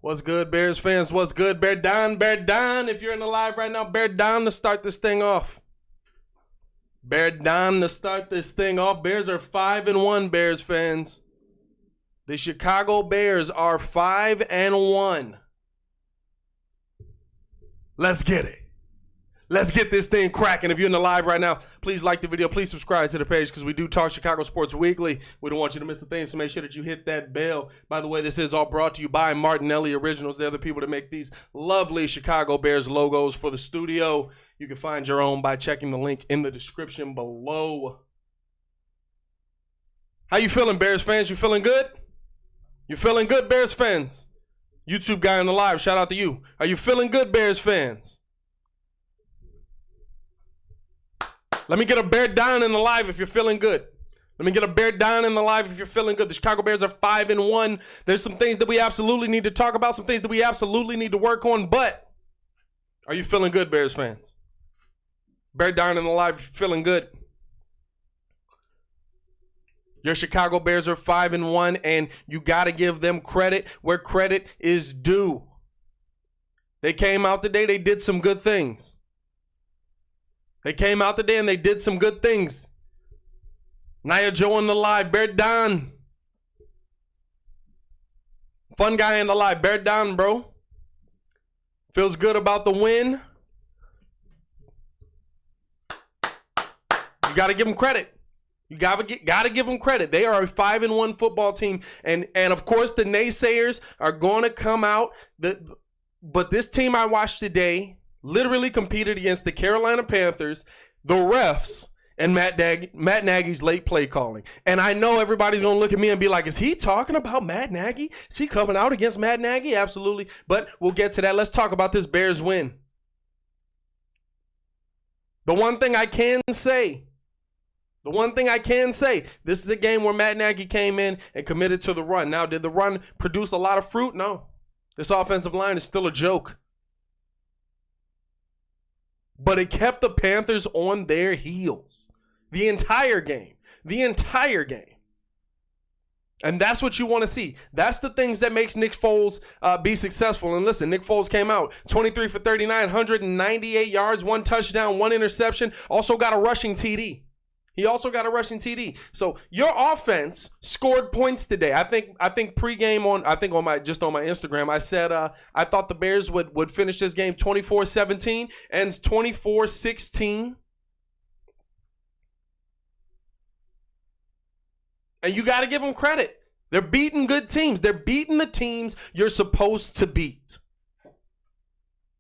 What's good, Bears fans? What's good, Bear Down? Bear Down. If you're in the live right now, Bear Down to start this thing off. Bear Down to start this thing off. Bears are 5-1, Bears fans. The Chicago Bears are 5-1. Let's get it. Let's get this thing cracking. If you're in the live right now, please like the video. Please subscribe to the page because we do talk Chicago sports weekly. We don't want you to miss the thing, so make sure that you hit that bell. By the way, this is all brought to you by Martinelli Originals. They're the people that make these lovely Chicago Bears logos for the studio. You can find your own by checking the link in the description below. How you feeling, Bears fans? You feeling good? You feeling good, Bears fans? YouTube guy in the live, shout out to you. Are you feeling good, Bears fans? Let me get a bear down in the live if you're feeling good. Let me get a bear down in the live if you're feeling good. The Chicago Bears are 5-1. There's some things that we absolutely need to talk about, some things that we absolutely need to work on, but are you feeling good, Bears fans? Bear down in the live if you're feeling good. Your Chicago Bears are 5-1, and you got to give them credit where credit is due. They came out today, they did some good things. They came out today and they did some good things. Nia Joe in the live, Bear down. Fun guy in the live, Bear down, bro. Feels good about the win. You got to give them credit. You got to give them credit. They are a 5-1 football team. And of course, the naysayers are going to come out. But this team I watched today literally competed against the Carolina Panthers, the refs, and Matt Nagy's late play calling. And I know everybody's going to look at me and be like, is he talking about Matt Nagy? Is he coming out against Matt Nagy? Absolutely. But we'll get to that. Let's talk about this Bears win. The one thing I can say, this is a game where Matt Nagy came in and committed to the run. Now, did the run produce a lot of fruit? No. This offensive line is still a joke. But it kept the Panthers on their heels the entire game. And that's what you want to see. That's the things that makes Nick Foles be successful. And listen, Nick Foles came out 23 for 39, 198 yards, 1 touchdown, 1 interception. Also got a rushing TD. So your offense scored points today. I think pregame on my Instagram, I said I thought the Bears would finish this game 24-17 and 24-16. And you got to give them credit. They're beating good teams. They're beating the teams you're supposed to beat.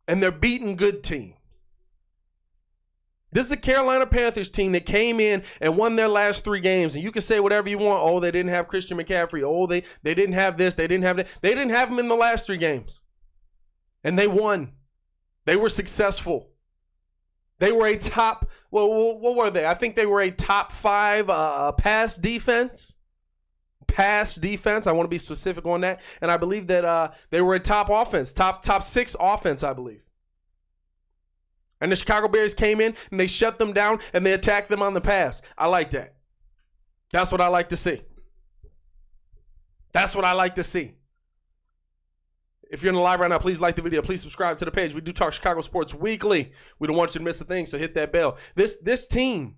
And they're beating good teams. This is a Carolina Panthers team that came in and won their last 3 games. And you can say whatever you want. Oh, they didn't have Christian McCaffrey. Oh, they didn't have this. They didn't have that. They didn't have him in the last 3 games. And they won. They were successful. They were a top, what were they? I think they were a top 5 pass defense. I want to be specific on that. And I believe that they were a top offense, top 6 offense, I believe. And the Chicago Bears came in and they shut them down and they attacked them on the pass. I like that. That's what I like to see. If you're in the live right now, please like the video. Please subscribe to the page. We do talk Chicago sports weekly. We don't want you to miss a thing, so hit that bell. This team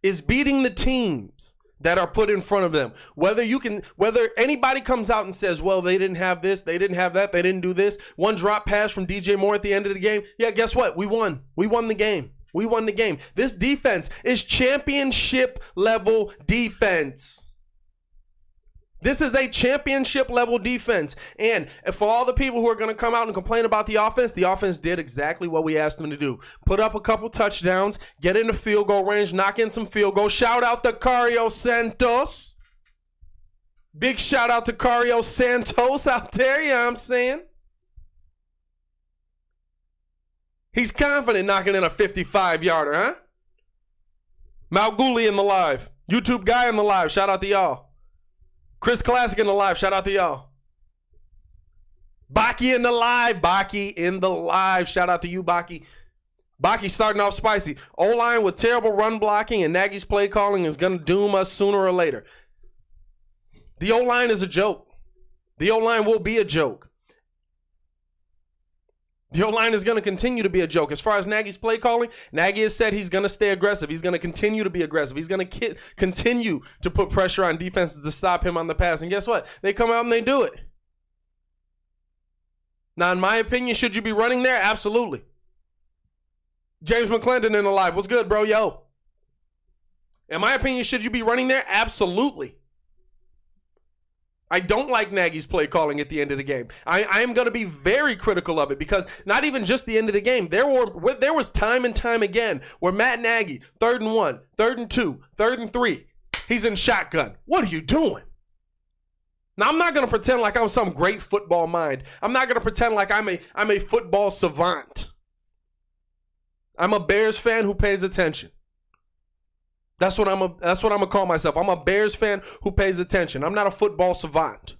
is beating the teams that are put in front of them. Whether anybody comes out and says, well, they didn't have this, they didn't have that, they didn't do this. 1 drop pass from DJ Moore at the end of the game. Yeah, guess what? We won. We won the game. This defense is championship level defense. This is a championship level defense. And for all the people who are going to come out and complain about the offense did exactly what we asked them to do. Put up a couple touchdowns, get into field goal range, knock in some field goals. Shout out to Cario Santos. Big shout out to Cario Santos out there, you know what I'm saying? He's confident knocking in a 55-yarder, huh? Malguli in the live. YouTube guy in the live. Shout out to y'all. Chris Classic in the live. Shout out to y'all. Baki in the live. Shout out to you, Baki. Baki starting off spicy. O-line with terrible run blocking and Nagy's play calling is going to doom us sooner or later. The O-line is a joke. The O-line will be a joke. The O-line is going to continue to be a joke. As far as Nagy's play calling, Nagy has said he's going to stay aggressive. He's going to continue to be aggressive. He's going to continue to put pressure on defenses to stop him on the pass. And guess what? They come out and they do it. Now, in my opinion, should you be running there? Absolutely. James McClendon in the live. What's good, bro? Yo. In my opinion, should you be running there? Absolutely. I don't like Nagy's play calling at the end of the game. I am going to be very critical of it because not even just the end of the game. There was time and time again where Matt Nagy, 3rd and 1, 3rd and 2, 3rd and 3, he's in shotgun. What are you doing? Now, I'm not going to pretend like I'm some great football mind. I'm not going to pretend like I'm a football savant. I'm a Bears fan who pays attention. That's what I'm gonna call myself. I'm a Bears fan who pays attention. I'm not a football savant.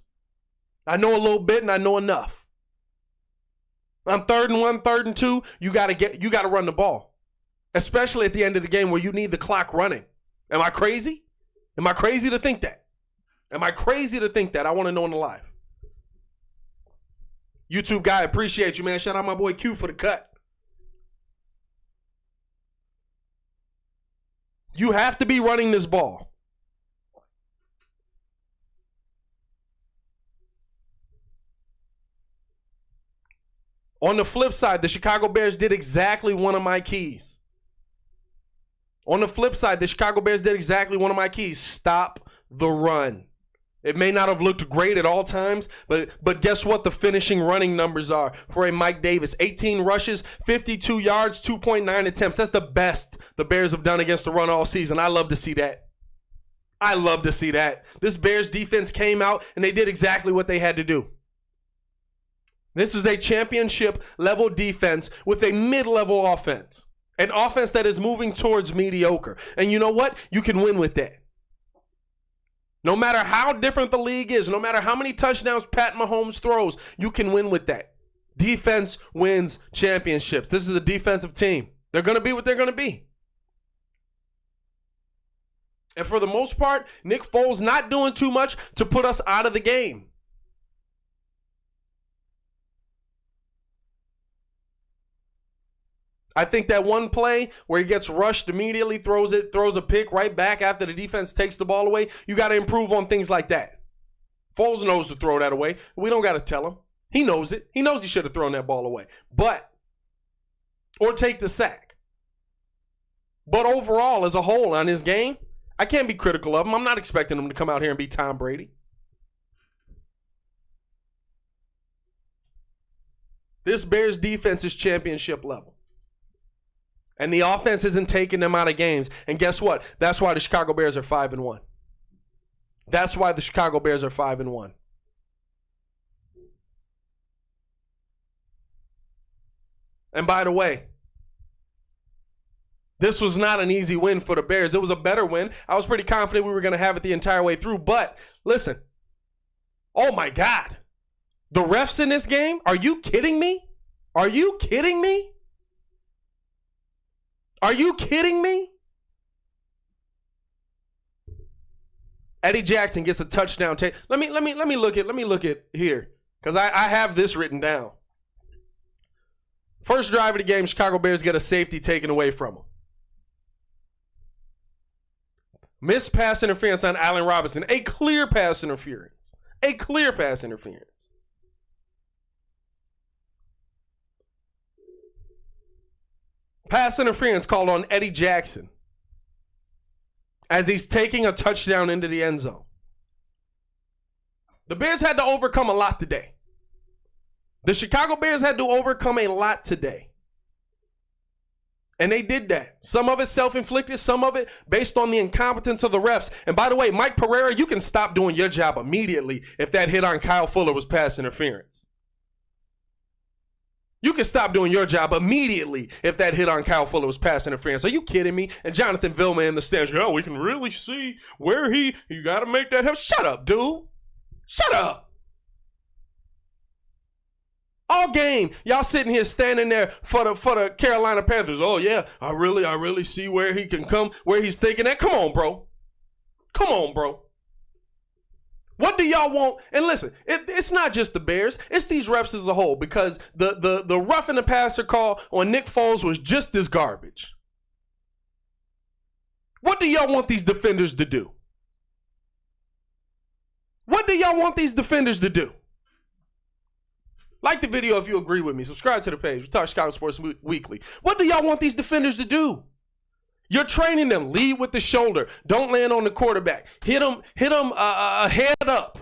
I know a little bit and I know enough. I'm 3rd and 1, 3rd and 2. You gotta run the ball, especially at the end of the game where you need the clock running. Am I crazy? Am I crazy to think that? Am I crazy to think that? I want to know in the live. YouTube guy, appreciate you, man. Shout out my boy Q for the cut. You have to be running this ball. On the flip side, the Chicago Bears did exactly one of my keys. Stop the run. It may not have looked great at all times, but guess what the finishing running numbers are for a Mike Davis? 18 rushes, 52 yards, 2.9 attempts. That's the best the Bears have done against the run all season. I love to see that. This Bears defense came out and they did exactly what they had to do. This is a championship level defense with a mid-level offense. An offense that is moving towards mediocre. And you know what? You can win with that. No matter how different the league is, no matter how many touchdowns Pat Mahomes throws, you can win with that. Defense wins championships. This is a defensive team. They're going to be what they're going to be. And for the most part, Nick Foles not doing too much to put us out of the game. I think that one play where he gets rushed immediately, throws a pick right back after the defense takes the ball away. You got to improve on things like that. Foles knows to throw that away. We don't got to tell him. He knows it. He knows he should have thrown that ball away. Or take the sack. But overall, as a whole on his game, I can't be critical of him. I'm not expecting him to come out here and be Tom Brady. This Bears defense is championship level. And the offense isn't taking them out of games. And guess what? That's why the Chicago Bears are 5-1. That's why the Chicago Bears are 5-1. And by the way, this was not an easy win for the Bears. It was a better win. I was pretty confident we were going to have it the entire way through. But listen, oh my God. The refs in this game? Are you kidding me? Are you kidding me? Are you kidding me? Eddie Jackson gets a touchdown. Let me look at here because I have this written down. First drive of the game, Chicago Bears get a safety taken away from them. Missed pass interference on Allen Robinson. A clear pass interference. Pass interference called on Eddie Jackson as he's taking a touchdown into the end zone. The Bears had to overcome a lot today. The Chicago Bears had to overcome a lot today. And they did that. Some of it self-inflicted, some of it based on the incompetence of the refs. And by the way, Mike Pereira, you can stop doing your job immediately if that hit on Kyle Fuller was pass interference. You can stop doing your job immediately if that hit on Kyle Fuller was pass interference. Are you kidding me? And Jonathan Vilma in the stands, we can really see where you got to make that help. Shut up, dude. Shut up. All game, y'all sitting here standing there for the Carolina Panthers. Oh, yeah, I really see where he can come, where he's thinking that. Come on, bro. What do y'all want? And listen, it's not just the Bears. It's these refs as a whole, because the rough in the passer call on Nick Foles was just as garbage. What do y'all want these defenders to do? What do y'all want these defenders to do? Like the video if you agree with me. Subscribe to the page. We talk Chicago Sports Weekly. What do y'all want these defenders to do? You're training them. Lead with the shoulder. Don't land on the quarterback. Hit them head up.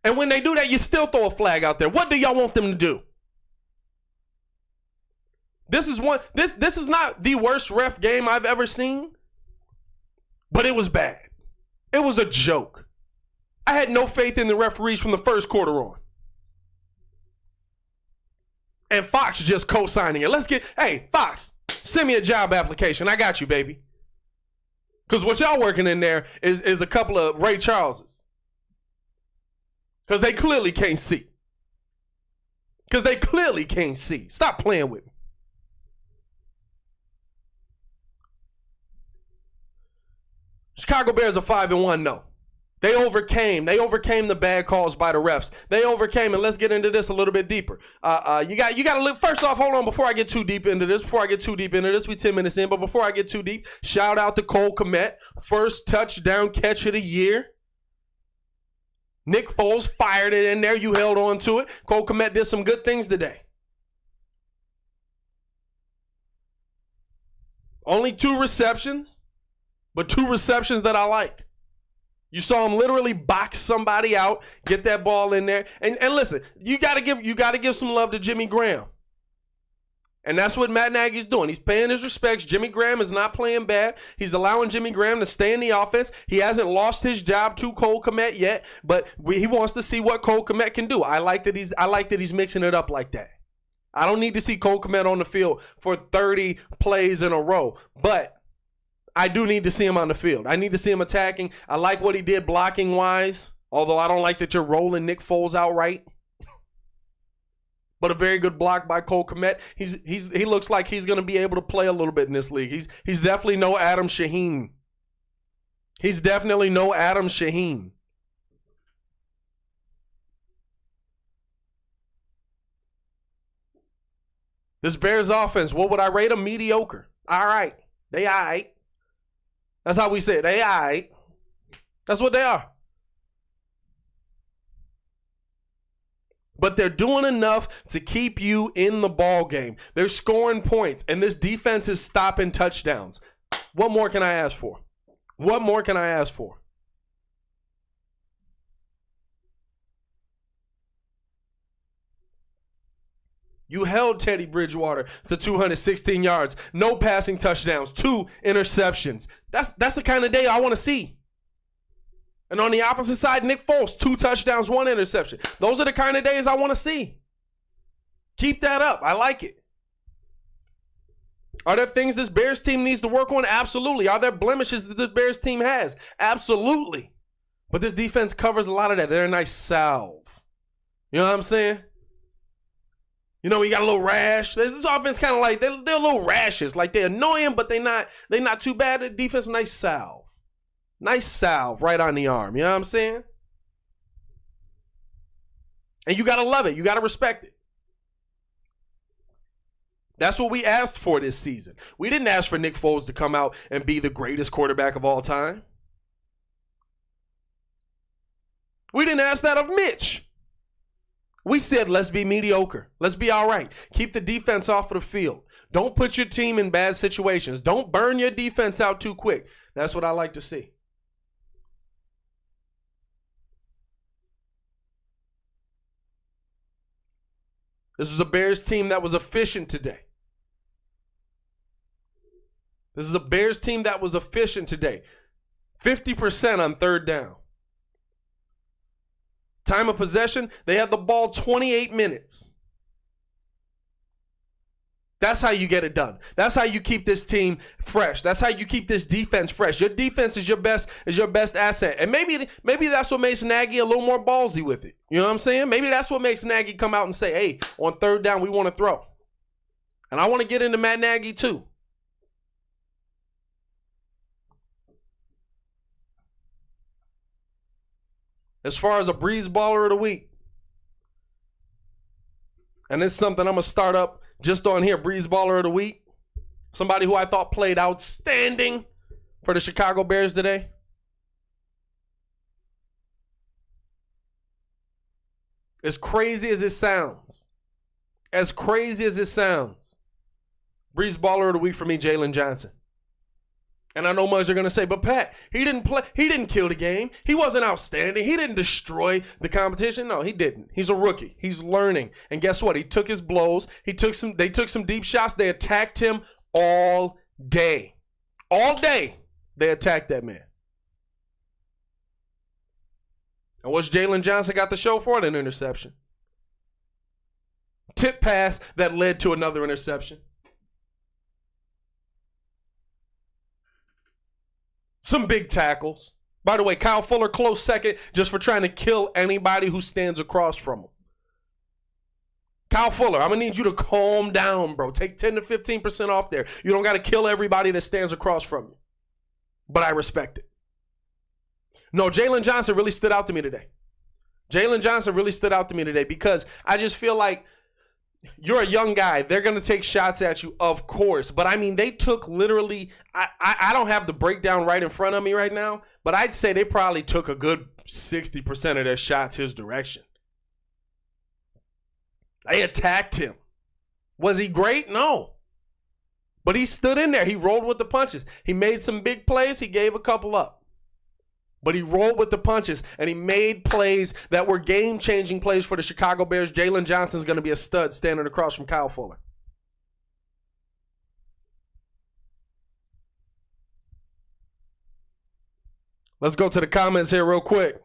And when they do that, you still throw a flag out there. What do y'all want them to do? This is not the worst ref game I've ever seen, but it was bad. It was a joke. I had no faith in the referees from the first quarter on. And Fox just co-signing it. Hey, Fox, send me a job application. I got you, baby. Because what y'all working in there is a couple of Ray Charleses. Because they clearly can't see. Stop playing with me. Chicago Bears are 5-1, no. They overcame the bad calls by the refs. They overcame, and let's get into this a little bit deeper. You got to look. First off, hold on. Before I get too deep into this, we 10 minutes in. But before I get too deep, shout out to Cole Kmet, first touchdown catch of the year. Nick Foles fired it in there. You held on to it. Cole Kmet did some good things today. Only 2 receptions, but 2 receptions that I like. You saw him literally box somebody out, get that ball in there. And listen, you gotta give some love to Jimmy Graham. And that's what Matt Nagy's doing. He's paying his respects. Jimmy Graham is not playing bad. He's allowing Jimmy Graham to stay in the offense. He hasn't lost his job to Cole Kmet yet, but he wants to see what Cole Kmet can do. I like that he's mixing it up like that. I don't need to see Cole Kmet on the field for 30 plays in a row, but I do need to see him on the field. I need to see him attacking. I like what he did blocking wise, although I don't like that you're rolling Nick Foles outright. But a very good block by Cole Kmet. He looks like he's going to be able to play a little bit in this league. He's definitely no Adam Shaheen. This Bears offense, what would I rate them? Mediocre. All right. They all right. That's how we say it. They all right. That's what they are. But they're doing enough to keep you in the ball game. They're scoring points, and this defense is stopping touchdowns. What more can I ask for? You held Teddy Bridgewater to 216 yards, no passing touchdowns, 2 interceptions. That's the kind of day I want to see. And on the opposite side, Nick Foles, 2 touchdowns, 1 interception. Those are the kind of days I want to see. Keep that up. I like it. Are there things this Bears team needs to work on? Absolutely. Are there blemishes that this Bears team has? Absolutely. But this defense covers a lot of that. They're a nice salve. You know what I'm saying? You know, you got a little rash. This offense kind of like, they're little rashes. Like, they're annoying, but they're not too bad. The defense, nice salve. Nice salve right on the arm. You know what I'm saying? And you got to love it. You got to respect it. That's what we asked for this season. We didn't ask for Nick Foles to come out and be the greatest quarterback of all time. We didn't ask that of Mitch. We said, let's be mediocre. Let's be all right. Keep the defense off of the field. Don't put your team in bad situations. Don't burn your defense out too quick. That's what I like to see. This was a Bears team that was efficient today. 50% on 3rd down. Time of possession, they had the ball 28 minutes. That's how you get it done. That's how you keep this team fresh. That's how you keep this defense fresh. Your defense is your best asset. And maybe that's what makes Nagy a little more ballsy with it. You know what I'm saying? Maybe that's what makes Nagy come out and say, hey, on 3rd down, we want to throw. And I want to get into Matt Nagy too. as far as a Breeze Baller of the Week, and this is something I'm going to start up just on here, Breeze Baller of the Week, somebody who I thought played outstanding for the Chicago Bears today. As crazy as it sounds, Breeze Baller of the Week for me, Jalen Johnson. And I know much are going to say, but Pat, he didn't play. He didn't kill the game. He wasn't outstanding. He didn't destroy the competition. No, he didn't. He's a rookie. He's learning. And guess what? He took his blows. They took some deep shots. They attacked him all day. All day, they attacked that man. And what's Jalen Johnson got the show for? An interception. Tip pass that led to another interception. Some big tackles. By the way, Kyle Fuller close second just for trying to kill anybody who stands across from him. Kyle Fuller, I'm going to need you to calm down, bro. Take 10 to 15% off there. You don't got to kill everybody that stands across from you. But I respect it. No, Jalen Johnson really stood out to me today. Because I just feel like you're a young guy. They're going to take shots at you, of course. But, I mean, they took literally I don't have the breakdown right in front of me right now, but I'd say they probably took a good 60% of their shots his direction. They attacked him. Was he great? No. But he stood in there. He rolled with the punches. He made some big plays. He gave a couple up. But he rolled with the punches, and he made plays that were game-changing plays for the Chicago Bears. Jalen Johnson's going to be a stud standing across from Kyle Fuller. Let's go to the comments here real quick.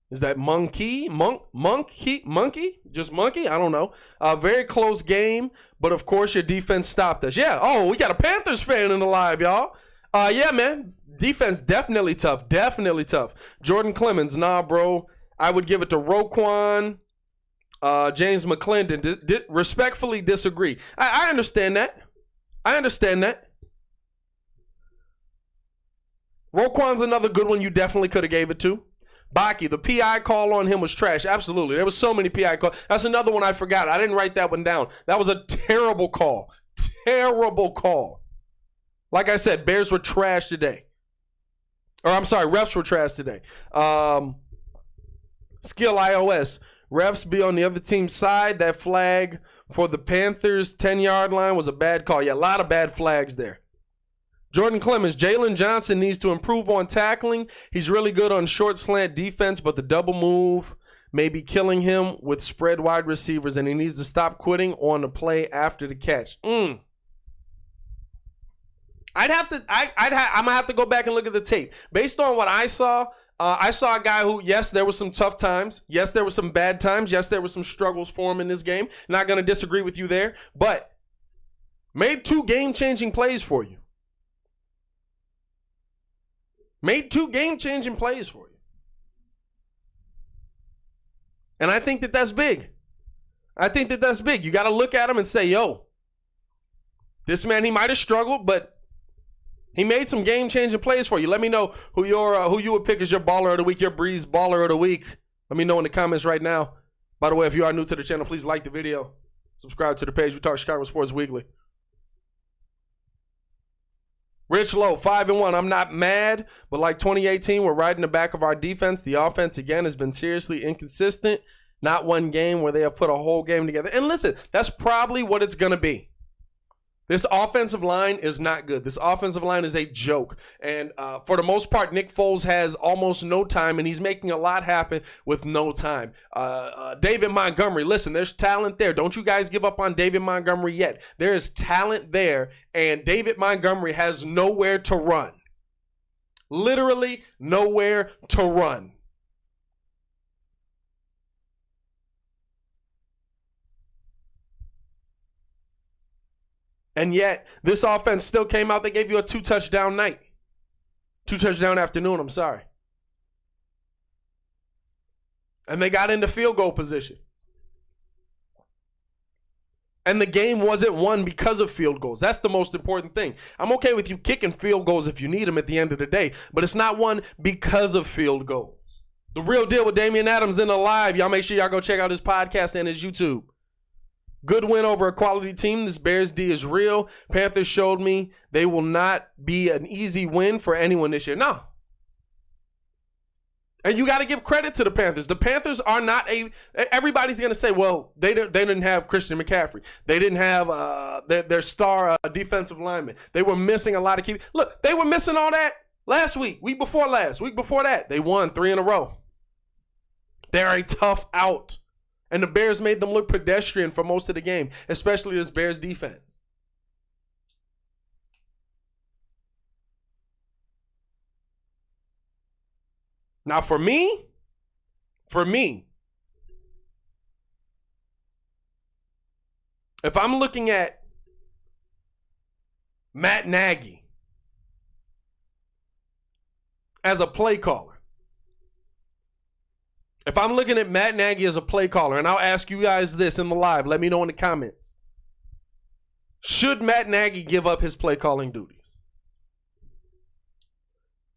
Is that monkey? Just monkey? I don't know. Very close game, but of course your defense stopped us. Yeah. Oh, we got a Panthers fan in the live, y'all. Yeah, man. Defense definitely tough. Jordan Clemens, nah, bro. I would give it to Roquan. James McClendon. Respectfully disagree. I understand that. Roquan's another good one you definitely could have gave it to. Baki, the PI call on him was trash. Absolutely. There was so many PI calls. That's another one I forgot. I didn't write that one down. That was a terrible call. Like I said, Bears were trash today. Or I'm sorry, refs were trash today. Skill iOS. Refs be on the other team's side. That flag for the Panthers 10-yard line was a bad call. Yeah, a lot of bad flags there. Jordan Clemens, Jalen Johnson needs to improve on tackling. He's really good on short slant defense, but the double move may be killing him with spread wide receivers, and he needs to stop quitting on the play after the catch. I'm gonna have to go back and look at the tape. Based on what I saw a guy who, yes, there were some tough times. Yes, there were some bad times. Yes, there were some struggles for him in this game. Not gonna disagree with you there, but made 2 game-changing plays for you. Made 2 game-changing plays for you. And I think that that's big. You got to look at him and say, yo, this man, he might have struggled, but he made some game-changing plays for you. Let me know who you would pick as your baller of the week, your Breeze Baller of the week. Let me know in the comments right now. By the way, if you are new to the channel, please like the video. Subscribe to the page. We talk Chicago sports weekly. Rich Low, 5-1. I'm not mad, but like 2018, we're riding the back of our defense. The offense, again, has been seriously inconsistent. Not one game where they have put a whole game together. And listen, that's probably what it's going to be. This offensive line is not good. This offensive line is a joke. And for the most part, Nick Foles has almost no time, and he's making a lot happen with no time. David Montgomery, listen, there's talent there. Don't you guys give up on David Montgomery yet. There is talent there, and David Montgomery has nowhere to run. Literally nowhere to run. And yet, this offense still came out. They gave you a 2-touchdown night. 2-touchdown afternoon, I'm sorry. And they got into field goal position. And the game wasn't won because of field goals. That's the most important thing. I'm okay with you kicking field goals if you need them at the end of the day, but it's not won because of field goals. The Real Deal with Damian Adams in the live. Y'all make sure y'all go check out his podcast and his YouTube. Good win over a quality team. This Bears D is real. Panthers showed me they will not be an easy win for anyone this year. No. And you got to give credit to the Panthers. The Panthers are not everybody's going to say, well, they didn't have Christian McCaffrey. They didn't have their star defensive lineman. They were missing a lot of key. Look, they were missing all that last week, week before that. They won 3 in a row. They're a tough out. And the Bears made them look pedestrian for most of the game, especially this Bears defense. Now, for me, if I'm looking at Matt Nagy as a play caller, and I'll ask you guys this in the live, let me know in the comments. Should Matt Nagy give up his play calling duties?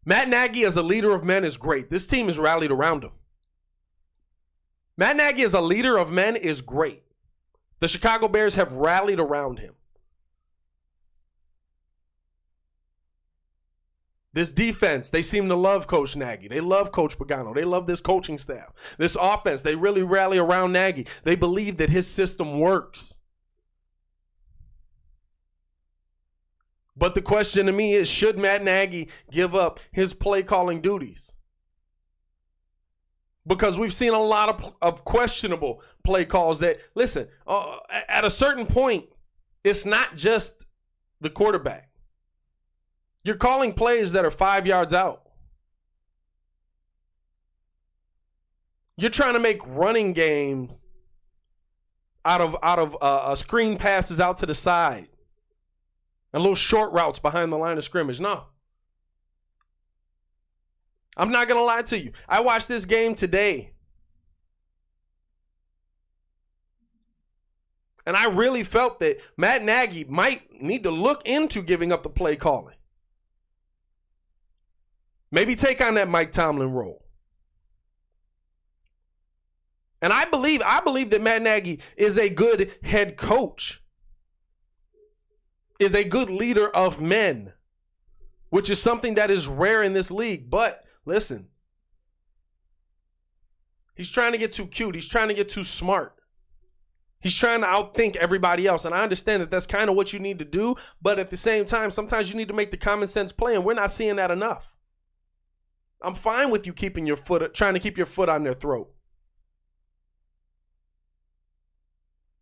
Matt Nagy as a leader of men is great. This team is rallied around him. Matt Nagy as a leader of men is great. The Chicago Bears have rallied around him. This defense, they seem to love Coach Nagy. They love Coach Pagano. They love this coaching staff. This offense, they really rally around Nagy. They believe that his system works. But the question to me is, should Matt Nagy give up his play calling duties? Because we've seen a lot of questionable play calls that, listen, at a certain point, it's not just the quarterback. You're calling plays that are 5 yards out. You're trying to make running games out of screen passes out to the side. And little short routes behind the line of scrimmage. No. I'm not going to lie to you. I watched this game today. And I really felt that Matt Nagy might need to look into giving up the play calling. Maybe take on that Mike Tomlin role. And I believe that Matt Nagy is a good head coach. Is a good leader of men, which is something that is rare in this league. But listen, he's trying to get too cute. He's trying to get too smart. He's trying to outthink everybody else. And I understand that that's kind of what you need to do. But at the same time, sometimes you need to make the common sense play. And we're not seeing that enough. I'm fine with you trying to keep your foot on their throat.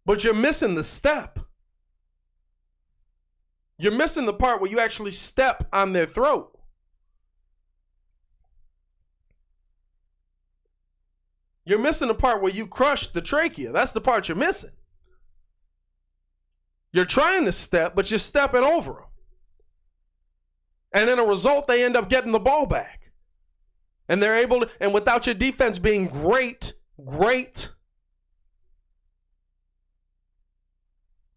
But you're missing the step. You're missing the part where you actually step on their throat. You're missing the part where you crush the trachea. That's the part you're missing. You're trying to step, but you're stepping over them. And in a result, they end up getting the ball back. And they're able to, and without your defense being great,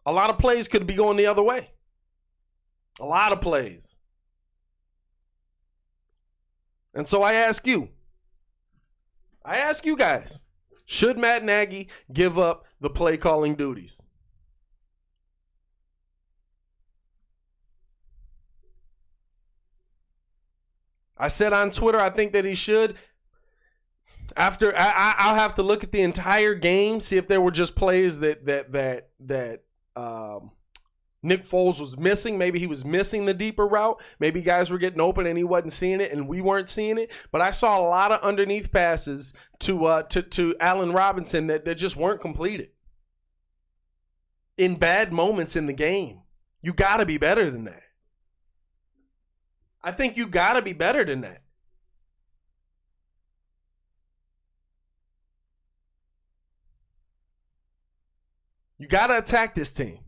a lot of plays could be going the other way. A lot of plays. And so I ask you guys, should Matt Nagy give up the play calling duties? I said on Twitter, I think that he should. After I'll have to look at the entire game, see if there were just plays that Nick Foles was missing. Maybe he was missing the deeper route. Maybe guys were getting open and he wasn't seeing it and we weren't seeing it. But I saw a lot of underneath passes to Allen Robinson that just weren't completed in bad moments in the game. You got to be better than that. I think you got to be better than that. You got to attack this team.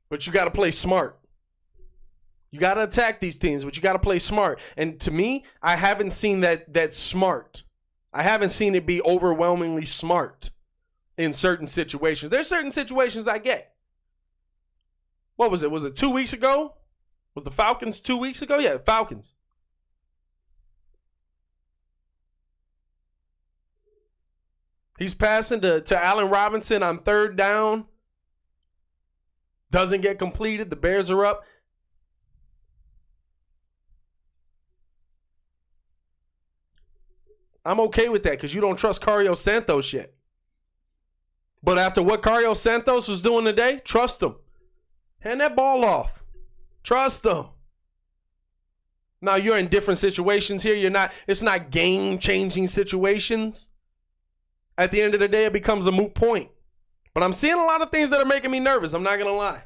But you got to play smart. You got to attack these teams, but you got to play smart. And to me, I haven't seen that smart. I haven't seen it be overwhelmingly smart in certain situations. There's certain situations I get. What was it? Was it 2 weeks ago? Was the Falcons 2 weeks ago? Yeah, Falcons. He's passing to Allen Robinson on third down. Doesn't get completed. The Bears are up. I'm okay with that because you don't trust Cario Santos yet. But after what Cario Santos was doing today, trust him. Hand that ball off. Trust him. Now you're in different situations here. It's not game-changing situations. At the end of the day, it becomes a moot point. But I'm seeing a lot of things that are making me nervous. I'm not going to lie.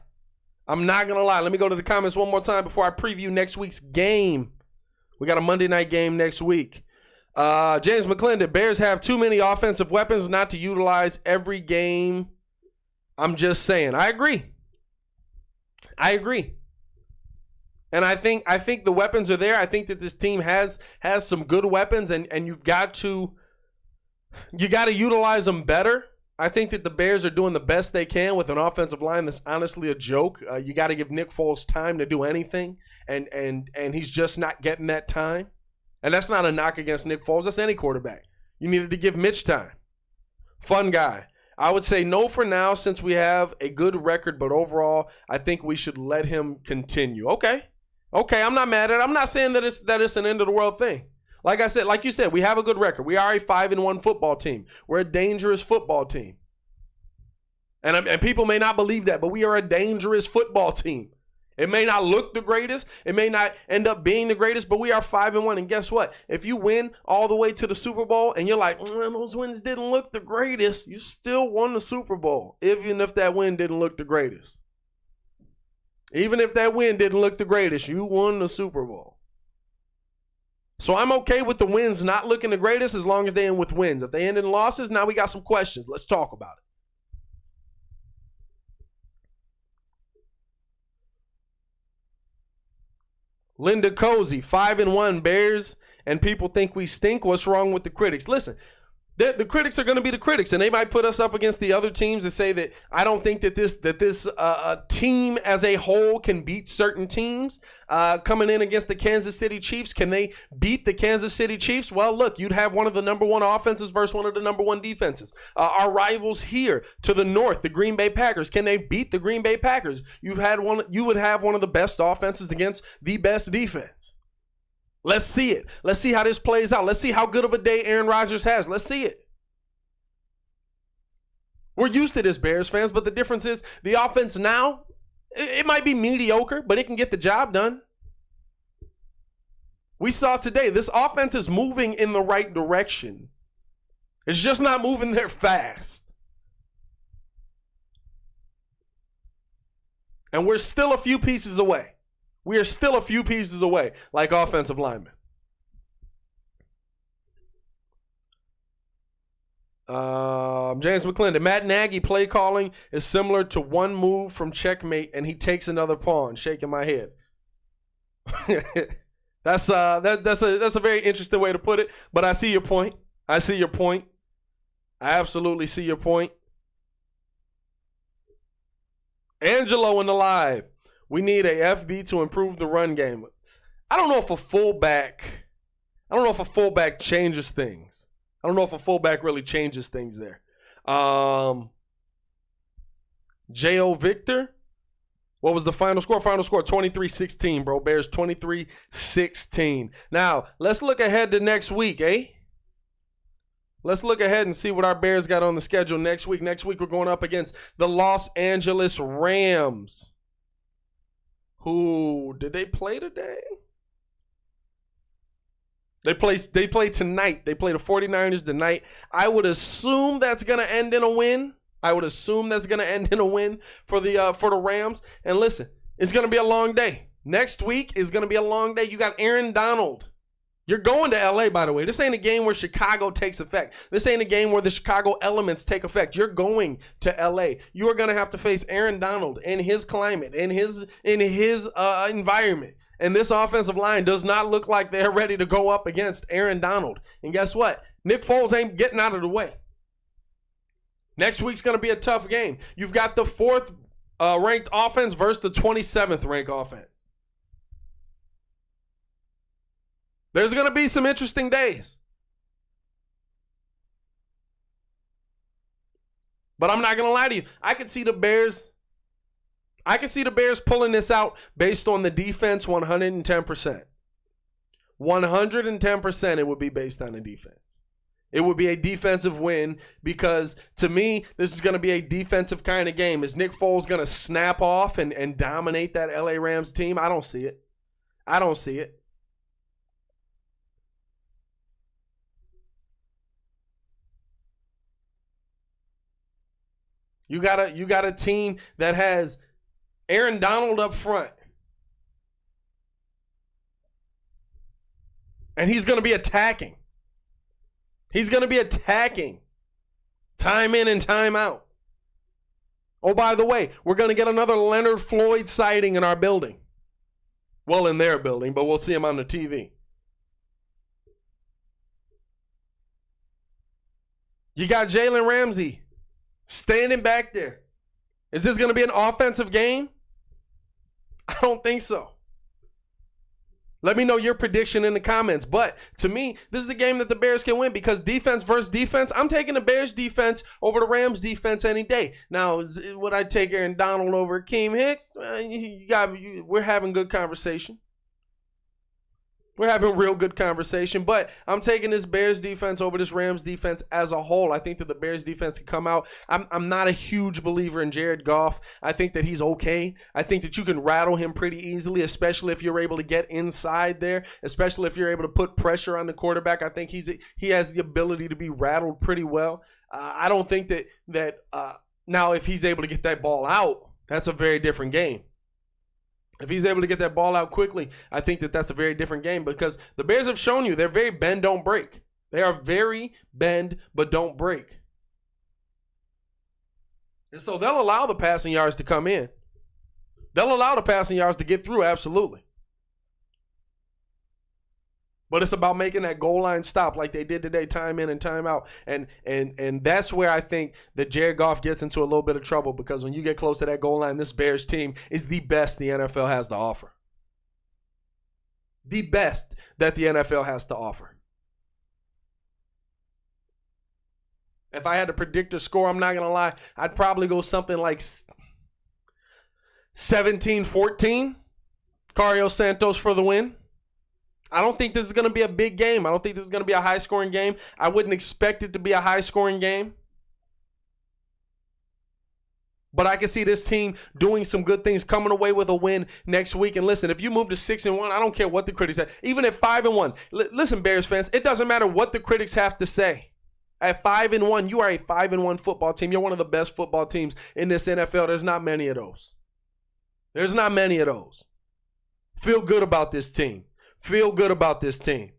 Let me go to the comments one more time before I preview next week's game. We got a Monday night game next week. James McClendon, Bears have too many offensive weapons not to utilize every game. I'm just saying. I agree. And I think the weapons are there. I think that this team has some good weapons, and you've got to utilize them better. I think that the Bears are doing the best they can with an offensive line that's honestly a joke. You got to give Nick Foles time to do anything, and he's just not getting that time. And that's not a knock against Nick Foles. That's any quarterback. You needed to give Mitch time. Fun guy. I would say no for now since we have a good record, but overall, I think we should let him continue. Okay, I'm not mad at it. I'm not saying that it's an end of the world thing. Like you said, we have a good record. We are a 5-1 football team. We're a dangerous football team. And people may not believe that, but we are a dangerous football team. It may not look the greatest. It may not end up being the greatest, but we are 5-1. And guess what? If you win all the way to the Super Bowl and you're like, those wins didn't look the greatest, you still won the Super Bowl, even if that win didn't look the greatest. Even if that win didn't look the greatest, you won the Super Bowl. So I'm okay with the wins not looking the greatest as long as they end with wins. If they end in losses, now we got some questions. Let's talk about it. Linda Cozy, 5-1 Bears, and people think we stink. What's wrong with the critics? Listen, the critics are going to be the critics, and they might put us up against the other teams and say that I don't think that this team as a whole can beat certain teams. Coming in against the Kansas City Chiefs, can they beat the Kansas City Chiefs? Well, look, you'd have one of the number one offenses versus one of the number one defenses. Our rivals here to the north, the Green Bay Packers, can they beat the Green Bay Packers? You would have one of the best offenses against the best defense. Let's see it. Let's see how this plays out. Let's see how good of a day Aaron Rodgers has. Let's see it. We're used to this, Bears fans, but the difference is the offense now, it might be mediocre, but it can get the job done. We saw today, this offense is moving in the right direction. It's just not moving there fast. And we're still a few pieces away. We are still a few pieces away, like offensive linemen. James McClendon, Matt Nagy play calling is similar to one move from checkmate, and he takes another pawn. Shaking my head. That's a very interesting way to put it. But I see your point. I absolutely see your point. Angelo in the live. We need a FB to improve the run game. I don't know if a fullback changes things. I don't know if a fullback really changes things there. J.O. Victor, what was the final score? Final score 23-16, bro. Bears 23-16. Now, let's look ahead to next week, eh? Let's look ahead and see what our Bears got on the schedule next week. Next week, we're going up against the Los Angeles Rams. Who did they play today? They play tonight. They play the 49ers tonight. I would assume that's going to end in a win. For the Rams. And listen, it's going to be a long day. Next week is going to be a long day. You got Aaron Donald. You're going to L.A., by the way. This ain't a game where Chicago takes effect. This ain't a game where the Chicago elements take effect. You're going to L.A. You are going to have to face Aaron Donald in his climate, in his environment. And this offensive line does not look like they're ready to go up against Aaron Donald. And guess what? Nick Foles ain't getting out of the way. Next week's going to be a tough game. You've got the 4th ranked offense versus the 27th ranked offense. There's going to be some interesting days. But I'm not going to lie to you. I can see the Bears pulling this out based on the defense 110%. 110% it would be based on the defense. It would be a defensive win because, to me, this is going to be a defensive kind of game. Is Nick Foles going to snap off and dominate that LA Rams team? I don't see it. I don't see it. You got a team that has Aaron Donald up front. And he's going to be attacking. He's going to be attacking time in and time out. Oh, by the way, we're going to get another Leonard Floyd sighting in our building. Well, in their building, but we'll see him on the TV. You got Jalen Ramsey standing back there. Is this going to be an offensive game? I don't think so. Let me know your prediction in the comments. But to me, this is a game that the Bears can win because defense versus defense, I'm taking the Bears defense over the Rams defense any day. Now, would I take Aaron Donald over Akeem Hicks? We're having good conversation. We're having real good conversation, but I'm taking this Bears defense over this Rams defense as a whole. I think that the Bears defense can come out. I'm not a huge believer in Jared Goff. I think that he's okay. I think that you can rattle him pretty easily, especially if you're able to get inside there, especially if you're able to put pressure on the quarterback. I think he has the ability to be rattled pretty well. I don't think that now if he's able to get that ball out, that's a very different game. If he's able to get that ball out quickly, I think that that's a very different game because the Bears have shown you they're very bend, don't break. They are very bend, but don't break. And so they'll allow the passing yards to come in. They'll allow the passing yards to get through, absolutely. But it's about making that goal line stop like they did today, time in and time out. And that's where I think that Jared Goff gets into a little bit of trouble because when you get close to that goal line, this Bears team is the best the NFL has to offer. The best that the NFL has to offer. If I had to predict a score, I'm not going to lie, I'd probably go something like 17-14. Cario Santos for the win. I don't think this is going to be a big game. I don't think this is going to be a high-scoring game. I wouldn't expect it to be a high-scoring game. But I can see this team doing some good things, coming away with a win next week. And listen, if you move to 6-1, I don't care what the critics say. Even at 5-1, listen, Bears fans, it doesn't matter what the critics have to say. At 5-1, you are a 5-1 football team. You're one of the best football teams in this NFL. There's not many of those. There's not many of those. Feel good about this team. Feel good about this team.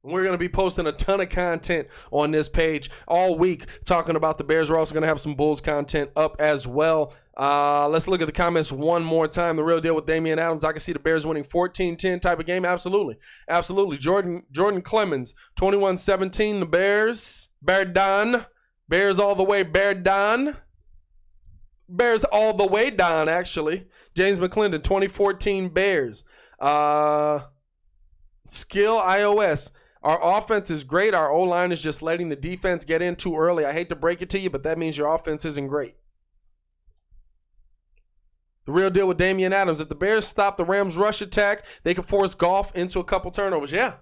We're going to be posting a ton of content on this page all week talking about the Bears. We're also going to have some Bulls content up as well. Let's look at the comments one more time. The Real Deal with Damian Adams. I can see the Bears winning 14-10 type of game. Absolutely. Absolutely. Jordan Clemens, 21-17. The Bears. Bear Don. Bears all the way. Bear Don. Bears all the way down, actually. James McClendon, 2014 Bears. Skill iOS. Our offense is great. Our O-line is just letting the defense get in too early. I hate to break it to you, but that means your offense isn't great. The Real Deal with Damian Adams. If the Bears stop the Rams' rush attack, they can force Goff into a couple turnovers. Yeah.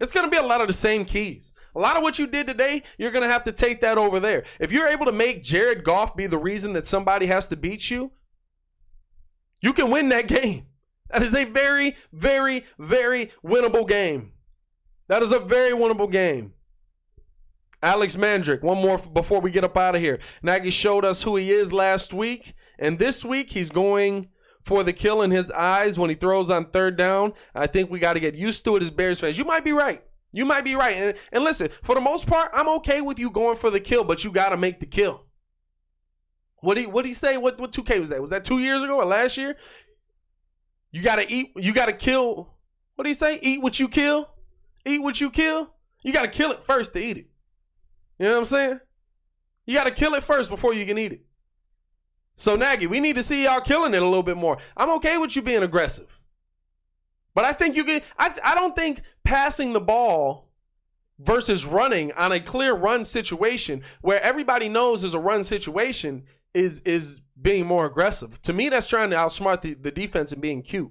It's going to be a lot of the same keys. A lot of what you did today, you're going to have to take that over there. If you're able to make Jared Goff be the reason that somebody has to beat you, you can win that game. That is a very, very, very winnable game. That is a very winnable game. Alex Mandrick, one more before we get up out of here. Nagy showed us who he is last week, and this week he's going for the kill in his eyes when he throws on third down. I think we got to get used to it as Bears fans. You might be right. You might be right. And listen, for the most part, I'm okay with you going for the kill, but you got to make the kill. What did he say? What 2K was that? Was that 2 years ago or last year? You got to eat. You got to kill. What did he say? Eat what you kill. Eat what you kill. You got to kill it first to eat it. You know what I'm saying? You got to kill it first before you can eat it. So, Nagy, we need to see y'all killing it a little bit more. I'm okay with you being aggressive. But I think you can. I don't think passing the ball versus running on a clear run situation where everybody knows is a run situation is being more aggressive. To me, that's trying to outsmart the defense and being cute.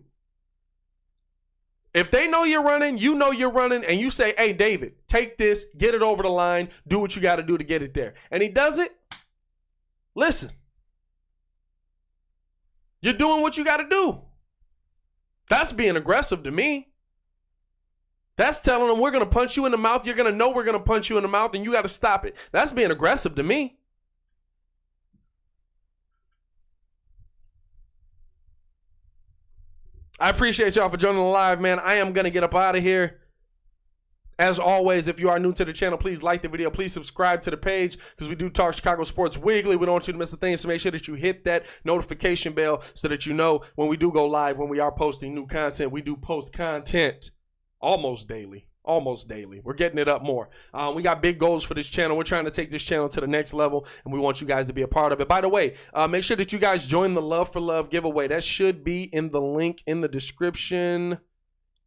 If they know you're running, you know you're running, and you say, hey, David, take this, get it over the line, do what you got to do to get it there. And he does it, listen. You're doing what you got to do. That's being aggressive to me. That's telling them we're going to punch you in the mouth. You're going to know we're going to punch you in the mouth, and you got to stop it. That's being aggressive to me. I appreciate y'all for joining the live, man. I am going to get up out of here. As always, if you are new to the channel, please like the video. Please subscribe to the page because we do talk Chicago sports weekly. We don't want you to miss a thing, so make sure that you hit that notification bell so that you know when we do go live, when we are posting new content. We do post content almost daily. Almost daily. We're getting it up more. We got big goals for this channel. We're trying to take this channel to the next level, and we want you guys to be a part of it. By the way, make sure that you guys join the Love for Love giveaway. That should be in the link in the description.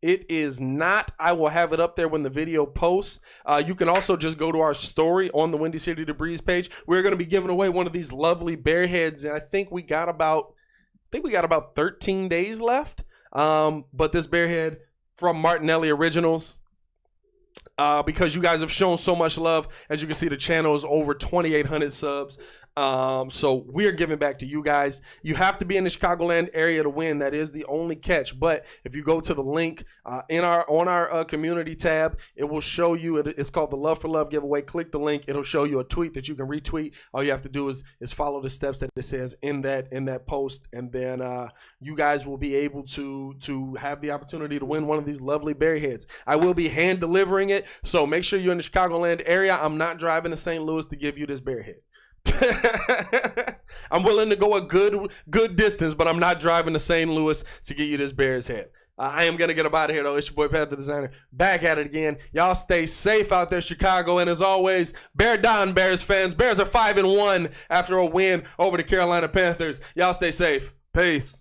It is not. I will have it up there when the video posts. You can also just go to our story on the Windy City Debris page. We're going to be giving away one of these lovely bear heads, and I think we got about 13 days left. But this bear head from Martinelli Originals, because you guys have shown so much love. As you can see, the channel is over 2,800 subs. So we're giving back to you guys. You have to be in the Chicagoland area to win. That is the only catch. But if you go to the link on our community tab, it will show you. It's called the Love for Love giveaway. Click the link. It'll show you a tweet that you can retweet. All you have to do is follow the steps that it says in that post, and then you guys will be able to have the opportunity to win one of these lovely bear heads. I will be hand delivering it, so make sure you're in the Chicagoland area. I'm not driving to St. Louis to give you this bear head. I'm willing to go a good distance, but I'm not driving to St. Louis to get you this bear's head. I am going to get up out of here, though. It's your boy, Pat the Designer, back at it again. Y'all stay safe out there, Chicago. And as always, bear down, Bears fans. Bears are 5-1 after a win over the Carolina Panthers. Y'all stay safe. Peace.